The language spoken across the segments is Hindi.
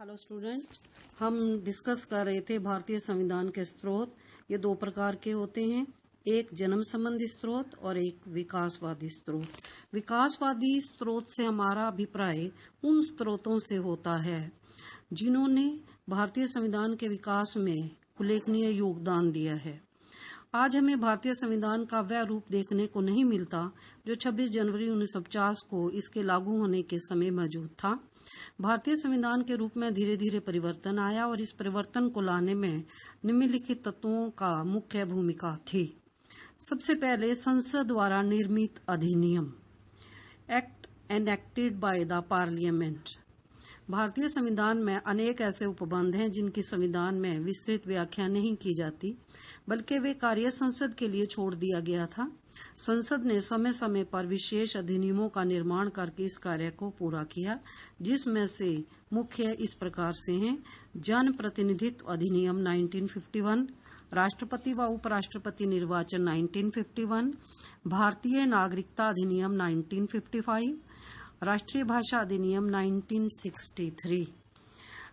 हेलो स्टूडेंट्स, हम डिस्कस कर रहे थे भारतीय संविधान के स्रोत। ये दो प्रकार के होते हैं, एक जन्म संबंधी स्रोत और एक विकासवादी स्रोत। विकासवादी स्रोत से हमारा अभिप्राय उन स्रोतों से होता है जिन्होंने भारतीय संविधान के विकास में उल्लेखनीय योगदान दिया है। आज हमें भारतीय संविधान का वह रूप देखने को नहीं मिलता जो 26 जनवरी 1950 को इसके लागू होने के समय मौजूद था। भारतीय संविधान के रूप में धीरे धीरे परिवर्तन आया और इस परिवर्तन को लाने में निम्नलिखित तत्वों का मुख्य भूमिका थी। सबसे पहले संसद द्वारा निर्मित अधिनियम, act enacted by the parliament. भारतीय संविधान में अनेक ऐसे उपबंध हैं जिनकी संविधान में विस्तृत व्याख्या नहीं की जाती, बल्कि वे कार्य संसद के लिए छोड़ दिया गया था। संसद ने समय समय पर विशेष अधिनियमों का निर्माण करके इस कार्य को पूरा किया, जिसमें से मुख्य इस प्रकार से हैं: जन प्रतिनिधित्व अधिनियम 1951, राष्ट्रपति व उपराष्ट्रपति निर्वाचन 1951, भारतीय नागरिकता अधिनियम 1955, राष्ट्रीय भाषा अधिनियम 1963,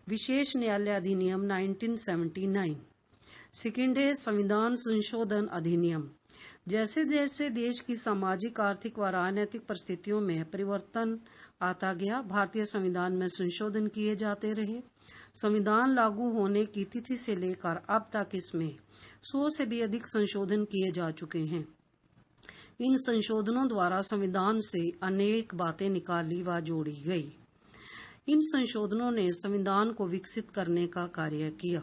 विशेष न्यायालय अधिनियम 1979। सेकेंड है संविधान संशोधन अधिनियम। जैसे जैसे देश की सामाजिक, आर्थिक व राजनीतिक परिस्थितियों में परिवर्तन आता गया, भारतीय संविधान में संशोधन किए जाते रहे। संविधान लागू होने की तिथि से लेकर अब तक इसमें 100 से भी अधिक संशोधन किए जा चुके हैं। इन संशोधनों द्वारा संविधान से अनेक बातें निकाली व जोड़ी गई। इन संशोधनों ने संविधान को विकसित करने का कार्य किया।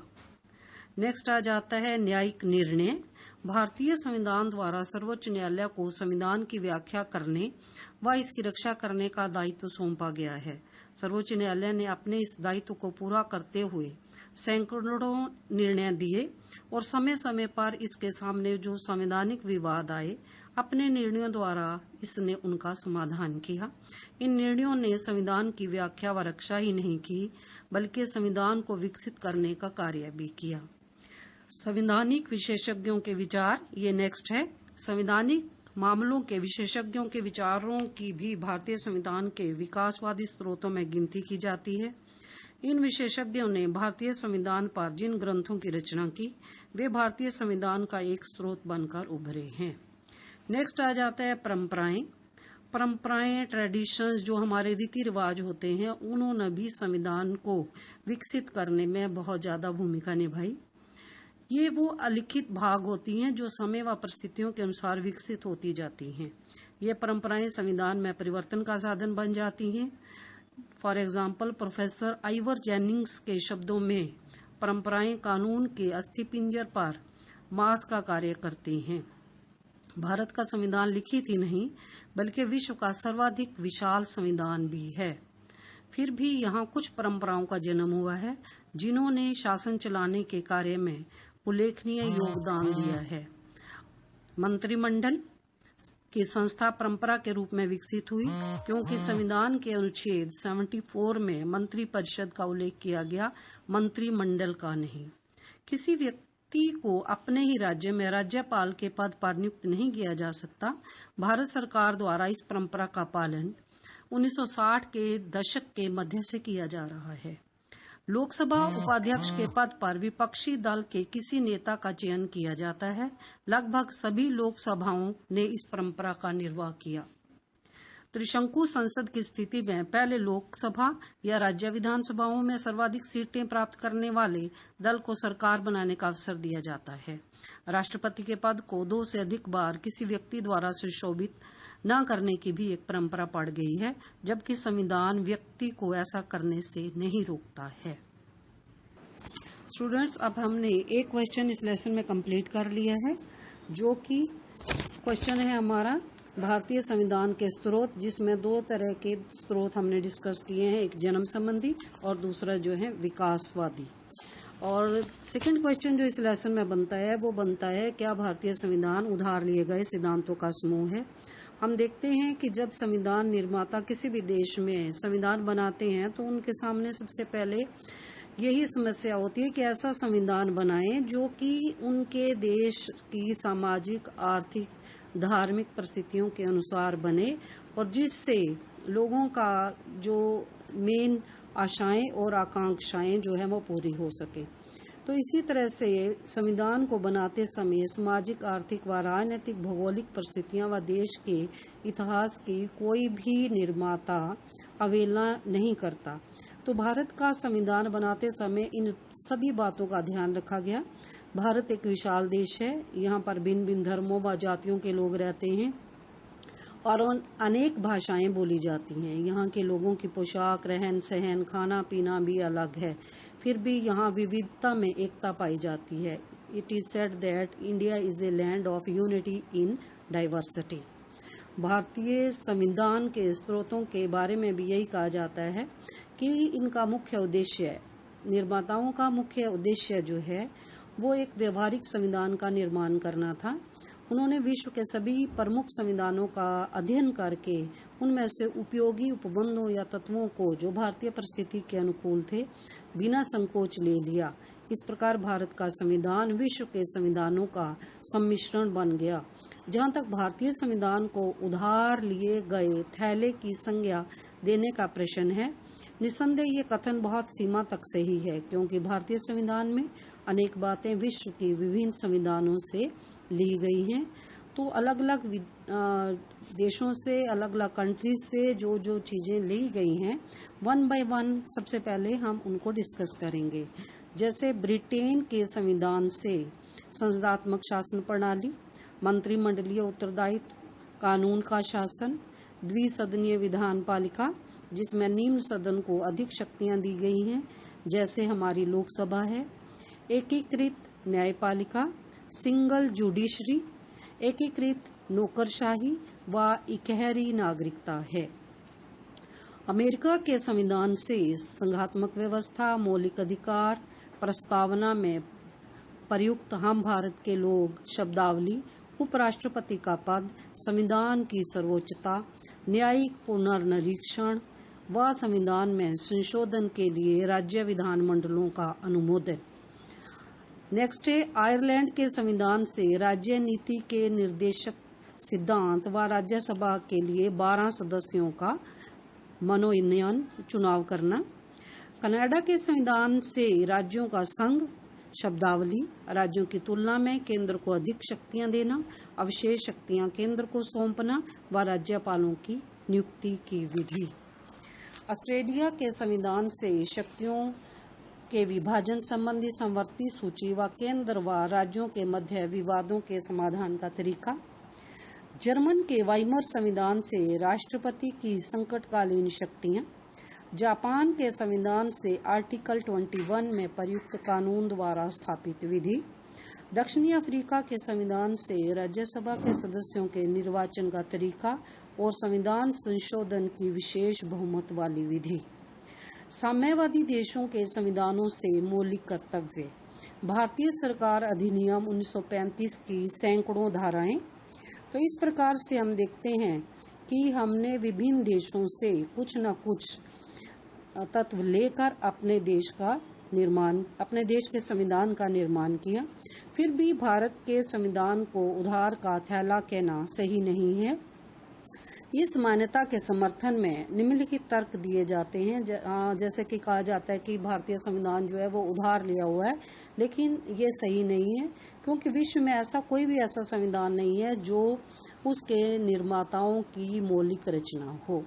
नेक्स्ट आ जाता है न्यायिक निर्णय। भारतीय संविधान द्वारा सर्वोच्च न्यायालय को संविधान की व्याख्या करने व इसकी रक्षा करने का दायित्व सौंपा गया है। सर्वोच्च न्यायालय ने अपने इस दायित्व को पूरा करते हुए सैकड़ों निर्णय दिए और समय समय पर इसके सामने जो संवैधानिक विवाद आए, अपने निर्णयों द्वारा इसने उनका समाधान किया। इन निर्णयों ने संविधान की व्याख्या व रक्षा ही नहीं की, बल्कि संविधान को विकसित करने का कार्य भी किया। संवैधानिक विशेषज्ञों के विचार, ये नेक्स्ट है। संवैधानिक मामलों के विशेषज्ञों के विचारों की भी भारतीय संविधान के विकासवादी स्रोतों में गिनती की जाती है। इन विशेषज्ञों ने भारतीय संविधान पर जिन ग्रंथों की रचना की, वे भारतीय संविधान का एक स्रोत बनकर उभरे हैं। नेक्स्ट आ जाता है परंपराएं। परंपराएं, ट्रेडिशंस, जो हमारे रीति रिवाज होते हैं, उन्होंने भी संविधान को विकसित करने में बहुत ज्यादा भूमिका निभाई। ये वो अलिखित भाग होती हैं जो समय व परिस्थितियों के अनुसार विकसित होती जाती हैं। ये परंपराएं संविधान में परिवर्तन का साधन बन जाती हैं। For example, professor Ivor Jennings के शब्दों में, परंपराएं कानून के अस्थिपिंजर पर मांस का कार्य करती हैं। भारत का संविधान लिखित ही नहीं, बल्कि विश्व का सर्वाधिक विशाल संविधान भी है। फिर भी यहाँ कुछ परंपराओं का जन्म हुआ है जिन्होंने शासन चलाने के कार्य में उल्लेखनीय योगदान दिया है। मंत्रिमंडल की संस्था परंपरा के रूप में विकसित हुई, क्योंकि संविधान के अनुच्छेद 74 में मंत्री परिषद का उल्लेख किया गया, मंत्रिमंडल का नहीं। किसी व्यक्ति को अपने ही राज्य में राज्यपाल के पद पर नियुक्त नहीं किया जा सकता। भारत सरकार द्वारा इस परंपरा का पालन 1960 के दशक के मध्य से किया जा रहा है। लोकसभा उपाध्यक्ष के पद पर विपक्षी दल के किसी नेता का चयन किया जाता है। लगभग सभी लोकसभाओं ने इस परंपरा का निर्वाह किया। त्रिशंकु संसद की स्थिति में पहले लोकसभा या राज्य विधानसभाओं में सर्वाधिक सीटें प्राप्त करने वाले दल को सरकार बनाने का अवसर दिया जाता है। राष्ट्रपति के पद को 2 से अधिक बार किसी व्यक्ति द्वारा सुशोभित न करने की भी एक परंपरा पड़ गई है, जबकि संविधान व्यक्ति को ऐसा करने से नहीं रोकता है। स्टूडेंट्स, अब हमने एक क्वेश्चन इस लेसन में कंप्लीट कर लिया है, जो कि क्वेश्चन है हमारा भारतीय संविधान के स्रोत, जिसमें 2 तरह के स्रोत हमने डिस्कस किए हैं, एक जन्म संबंधी और दूसरा जो है विकासवादी। और सेकंड क्वेश्चन जो इस लेसन में बनता है, वो बनता है क्या भारतीय संविधान उधार लिए गए सिद्धांतों का समूह है। हम देखते हैं कि जब संविधान निर्माता किसी भी देश में संविधान बनाते हैं, तो उनके सामने सबसे पहले यही समस्या होती है कि ऐसा संविधान बनाएं जो कि उनके देश की सामाजिक, आर्थिक, धार्मिक परिस्थितियों के अनुसार बने और जिससे लोगों का जो मेन आशाएं और आकांक्षाएं जो है वो पूरी हो सके। तो इसी तरह से संविधान को बनाते समय सामाजिक, आर्थिक व राजनीतिक भौगोलिक परिस्थितियां व देश के इतिहास की कोई भी निर्माता अवहेलना नहीं करता। तो भारत का संविधान बनाते समय इन सभी बातों का ध्यान रखा गया। भारत एक विशाल देश है, यहाँ पर भिन्न भिन्न धर्मों व जातियों के लोग रहते हैं और अनेक भाषाएं बोली जाती हैं। यहाँ के लोगों की पोशाक, रहन सहन, खाना पीना भी अलग है, फिर भी यहाँ विविधता में एकता पाई जाती है। It is said that India is a land of unity in diversity. भारतीय संविधान के स्रोतों के बारे में भी यही कहा जाता है कि इनका मुख्य उद्देश्य, निर्माताओं का मुख्य उद्देश्य जो है वो एक व्यवहारिक संविधान का निर्माण करना था। उन्होंने विश्व के सभी प्रमुख संविधानों का अध्ययन करके उनमें से उपयोगी उपबंधों या तत्वों को जो भारतीय परिस्थिति के अनुकूल थे बिना संकोच ले लिया। इस प्रकार भारत का संविधान विश्व के संविधानों का सम्मिश्रण बन गया। जहाँ तक भारतीय संविधान को उधार लिए गए थैले की संज्ञा देने का प्रश्न है, निस्संदेह ये कथन बहुत सीमा तक सही है, क्योंकि भारतीय संविधान में अनेक बातें विश्व के विभिन्न संविधानों से ली गई हैं। तो अलग अलग देशों से, अलग अलग कंट्रीज से जो जो चीजें ली गई हैं, वन बाय वन सबसे पहले हम उनको डिस्कस करेंगे। जैसे ब्रिटेन के संविधान से संसदात्मक शासन प्रणाली, मंत्रिमंडलीय उत्तरदायित्व, कानून का शासन, द्विसदनीय विधान पालिका जिसमें निम्न सदन को अधिक शक्तियां दी गई हैं जैसे हमारी लोकसभा है, एकीकृत न्यायपालिका, सिंगल जुडिशरी, एकीकृत नौकरशाही व इकहरी नागरिकता है। अमेरिका के संविधान से संघात्मक व्यवस्था, मौलिक अधिकार, प्रस्तावना में प्रयुक्त हम भारत के लोग शब्दावली, उपराष्ट्रपति का पद, संविधान की सर्वोच्चता, न्यायिक पुनर्निरीक्षण व संविधान में संशोधन के लिए राज्य विधानमंडलों का अनुमोदन। नेक्स्ट है आयरलैंड के संविधान से राज्य नीति के निर्देशक सिद्धांत व राज्यसभा के लिए 12 सदस्यों का मनोनयन चुनाव करना। कनाडा के संविधान से राज्यों का संघ, शब्दावली, राज्यों की तुलना में केंद्र को अधिक शक्तियां देना, अवशेष शक्तियां केंद्र को सौंपना व राज्यपालों की नियुक्ति की विधि। ऑस्ट्रेलिया के संविधान से शक्तियों के विभाजन संबंधी समवर्ती सूची व केंद्र व राज्यों के मध्य विवादों के समाधान का तरीका। जर्मन के वाइमर संविधान से राष्ट्रपति की संकटकालीन शक्तियां। जापान के संविधान से आर्टिकल 21 में प्रयुक्त कानून द्वारा स्थापित विधि। दक्षिणी अफ्रीका के संविधान से राज्यसभा के सदस्यों के निर्वाचन का तरीका और संविधान संशोधन की विशेष बहुमत वाली विधि। साम्यवादी देशों के संविधानों से मौलिक कर्तव्य। भारतीय सरकार अधिनियम 1935 की सैकड़ों धाराएं। तो इस प्रकार से हम देखते हैं कि हमने विभिन्न देशों से कुछ न कुछ तत्व लेकर अपने देश के संविधान का निर्माण किया। फिर भी भारत के संविधान को उधार का थैला कहना सही नहीं है। इस मान्यता के समर्थन में निम्नलिखित तर्क दिए जाते हैं, जैसे कि कहा जाता है कि भारतीय संविधान जो है वो उधार लिया हुआ है, लेकिन ये सही नहीं है, क्योंकि विश्व में ऐसा कोई भी ऐसा संविधान नहीं है जो उसके निर्माताओं की मौलिक रचना हो।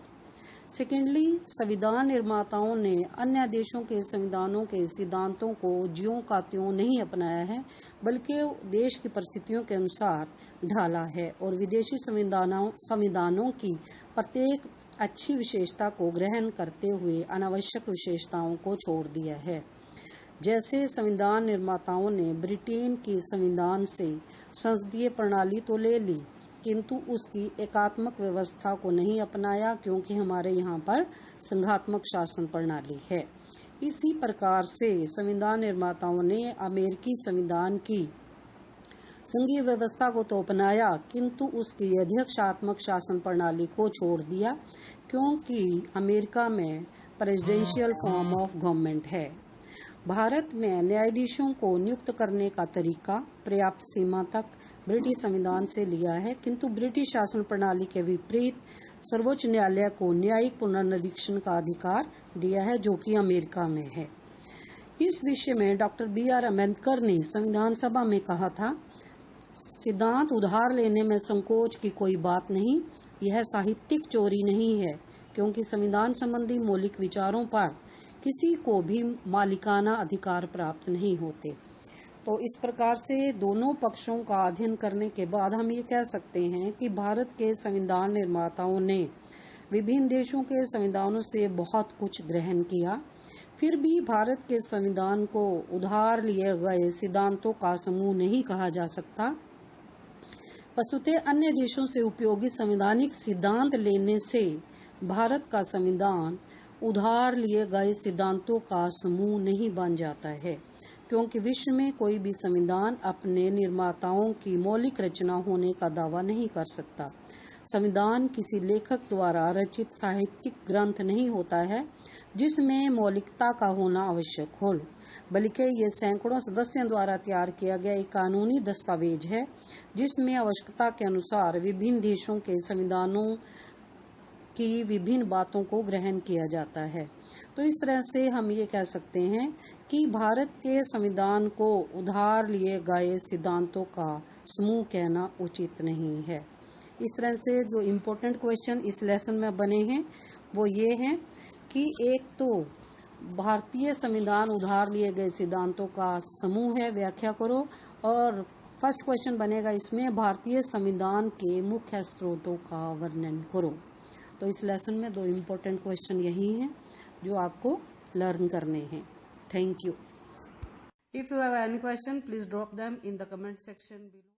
सेकेंडली, संविधान निर्माताओं ने अन्य देशों के संविधानों के सिद्धांतों को ज्यों का त्यों नहीं अपनाया है, बल्कि देश की परिस्थितियों के अनुसार ढाला है और विदेशी संविधानों की प्रत्येक अच्छी विशेषता को ग्रहण करते हुए अनावश्यक विशेषताओं को छोड़ दिया है। जैसे संविधान निर्माताओं ने ब्रिटेन के संविधान से संसदीय प्रणाली तो ले ली, किंतु उसकी एकात्मक व्यवस्था को नहीं अपनाया, क्योंकि हमारे यहाँ पर संघात्मक शासन प्रणाली है। इसी प्रकार से संविधान निर्माताओं ने अमेरिकी संविधान की संघीय व्यवस्था को तो अपनाया, किंतु उसकी अध्यक्षात्मक शासन प्रणाली को छोड़ दिया, क्योंकि अमेरिका में प्रेसिडेंशियल फॉर्म ऑफ गवर्नमेंट है। भारत में न्यायाधीशों को नियुक्त करने का तरीका पर्याप्त सीमा तक ब्रिटिश संविधान से लिया है, किंतु ब्रिटिश शासन प्रणाली के विपरीत सर्वोच्च न्यायालय को न्यायिक पुनर्निरीक्षण का अधिकार दिया है, जो कि अमेरिका में है। इस विषय में डॉक्टर B.R. अम्बेडकर ने संविधान सभा में कहा था, सिद्धांत उधार लेने में संकोच की कोई बात नहीं, यह साहित्यिक चोरी नहीं है, क्योंकि संविधान संबंधी मौलिक विचारों पर किसी को भी मालिकाना अधिकार प्राप्त नहीं होते। तो इस प्रकार से दोनों पक्षों का अध्ययन करने के बाद हम ये कह सकते हैं कि भारत के संविधान निर्माताओं ने विभिन्न देशों के संविधानों से बहुत कुछ ग्रहण किया, फिर भी भारत के संविधान को उधार लिए गए सिद्धांतों का समूह नहीं कहा जा सकता। वस्तुतः अन्य देशों से उपयोगी संवैधानिक सिद्धांत लेने से भारत का संविधान उधार लिए गए सिद्धांतों का समूह नहीं बन जाता है, क्योंकि विश्व में कोई भी संविधान अपने निर्माताओं की मौलिक रचना होने का दावा नहीं कर सकता। संविधान किसी लेखक द्वारा रचित साहित्यिक ग्रंथ नहीं होता है जिसमें मौलिकता का होना आवश्यक हो, बल्कि ये सैकड़ों सदस्यों द्वारा तैयार किया गया एक कानूनी दस्तावेज है जिसमें आवश्यकता के अनुसार विभिन्न देशों के संविधानों की विभिन्न बातों को ग्रहण किया जाता है। तो इस तरह से हम ये कह सकते हैं कि भारत के संविधान को उधार लिए गए सिद्धांतों का समूह कहना उचित नहीं है। इस तरह से जो इम्पोर्टेंट क्वेश्चन इस लेसन में बने हैं वो ये हैं कि एक तो भारतीय संविधान उधार लिए गए सिद्धांतों का समूह है, व्याख्या करो, और फर्स्ट क्वेश्चन बनेगा इसमें भारतीय संविधान के मुख्य स्रोतों का वर्णन करो। तो इस लेसन में दो इम्पोर्टेंट क्वेश्चन यही हैं जो आपको लर्न करने हैं। Thank you. If you have any question please drop them in the comment section below.